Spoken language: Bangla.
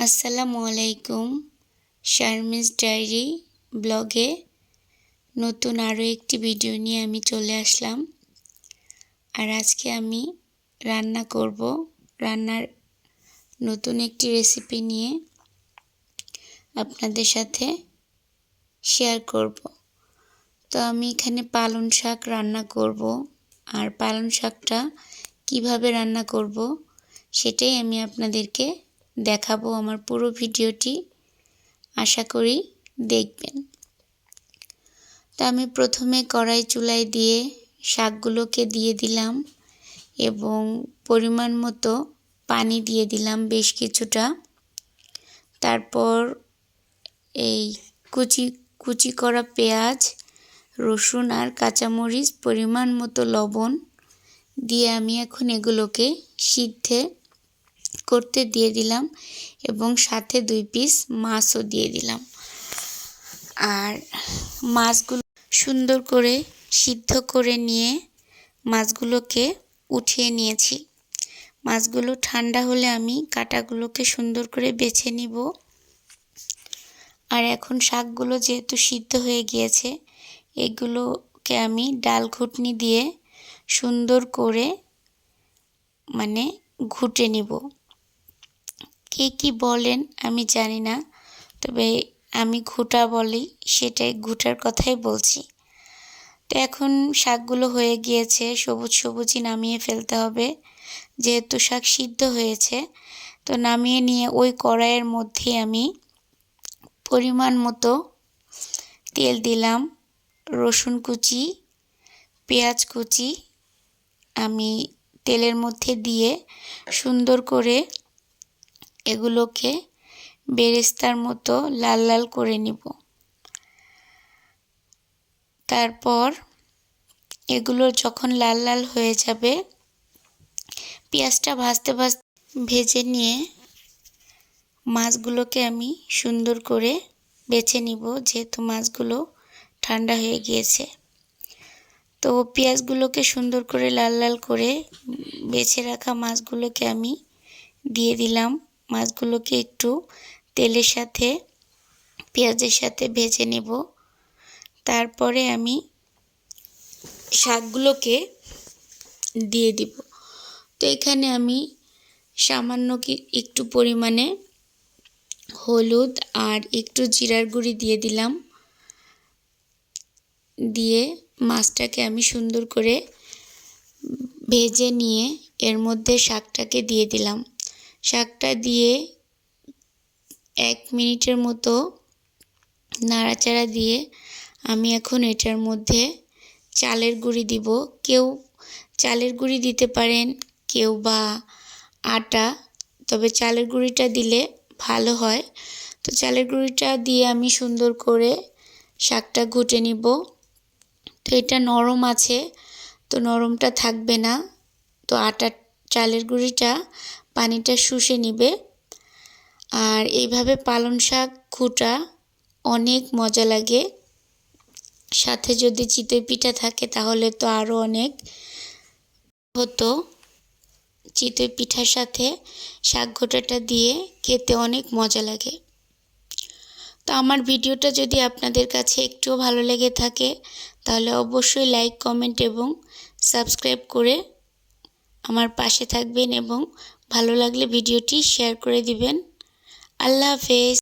আসসালামু আলাইকুম। শারমিনস ডায়েরি ব্লগে নতুন আরও একটি ভিডিও নিয়ে আমি চলে আসলাম। আর আজকে আমি রান্না করব। রান্নার নতুন একটি রেসিপি নিয়ে আপনাদের সাথে শেয়ার করব। তো আমি এখানে পালং শাক রান্না করব। আর পালং শাকটা কিভাবে রান্না করব সেটাই আমি আপনাদেরকে দেখাবো। আমার পুরো ভিডিওটি আশা করি দেখবেন। তো আমি প্রথমে কড়াই চুলায় দিয়ে শাকগুলোকে দিয়ে দিলাম এবং পরিমাণ মতো পানি দিয়ে দিলাম বেশ কিছুটা। তারপর এই কুচি করা পেঁয়াজ, রসুন আর কাঁচামরিচ, পরিমাণ মতো লবণ দিয়ে আমি এখন এগুলোকে সিদ্ধে করতে দিয়ে দিলাম এবং সাথে 2 পিস মাছও দিয়ে দিলাম। আর মাছগুলো সুন্দর করে সিদ্ধ করে নিয়ে মাছগুলোকে উঠিয়ে নিয়েছি। মাছগুলো ঠান্ডা হলে আমি কাঁটাগুলোকে সুন্দর করে বেছে নিব। আর এখন শাকগুলো যেহেতু সিদ্ধ হয়ে গিয়েছে, এগুলোকে আমি ডাল ঘুটনি দিয়ে সুন্দর করে ঘুটে নিব। কে কি বলেন আমি জানি না, তবে আমি ঘুটা বলি, সেটাই ঘুটার কথাই বলছি। তো এখন শাকগুলো হয়ে গিয়েছে, সবুজই নামিয়ে ফেলতে হবে। যেহেতু শাক সিদ্ধ হয়েছে, তো নামিয়ে নিয়ে ওই কড়াইয়ের মধ্যে আমি পরিমাণ মতো তেল দিলাম, রসুন কুচি, পেঁয়াজ কুচি আমি তেলের মধ্যে দিয়ে সুন্দর করে এগুলোকে বেরেস্তার মতো লাল লাল করে নিব। তারপর এগুলো যখন লাল লাল হয়ে যাবে, পেঁয়াজটা ভাজতে ভেজে নিয়ে মাছগুলোকে আমি সুন্দর করে বেছে নিব, যেহেতু মাছগুলো ঠান্ডা হয়ে গিয়েছে। তো পেঁয়াজগুলোকে সুন্দর করে লাল লাল করে বেছে রাখা মাছগুলোকে আমি দিয়ে দিলাম। মাছগুলোকে একটু তেলের সাথে পেঁয়াজের সাথে ভেজে নেব। তারপরে আমি শাকগুলোকে দিয়ে দিব। তো এখানে আমি সামান্য একটু পরিমাণে হলুদ আর একটু জিরার গুঁড়ি দিয়ে দিলাম। দিয়ে মাছটাকে আমি সুন্দর করে ভেজে নিয়ে এর মধ্যে শাকটাকে দিয়ে দিলাম। শাকটা দিয়ে 1 মিনিটের মতো নাড়াচাড়া দিয়ে আমি এখন এটার মধ্যে চালের গুঁড়ি দিব। কেউ চালের গুঁড়ি দিতে পারেন, কেউ বা আটা, তবে চালের গুঁড়িটা দিলে ভালো হয়। তো চালের গুঁড়িটা দিয়ে আমি সুন্দর করে শাকটা ঘুটে নিব। তো এটা নরম আছে, তো নরমটা থাকবে না, তো চালের গুঁড়িটা পানিটা শুষে নিবে। আর এইভাবে পালং শাক ঘুটা অনেক মজা লাগে। সাথে যদি চিতই পিঠা থাকে তাহলে তো আরও অনেক হতো। চিতই পিঠার সাথে শাক ঘোটাটা দিয়ে খেতে অনেক মজা লাগে। তো আমার ভিডিওটা যদি আপনাদের কাছে একটুও ভালো লেগে থাকে তাহলে অবশ্যই লাইক, কমেন্ট এবং সাবস্ক্রাইব করে আমার পাশে থাকবেন এবং ভালো লাগলে ভিডিওটি শেয়ার করে দিবেন। আল্লাহ হাফেজ।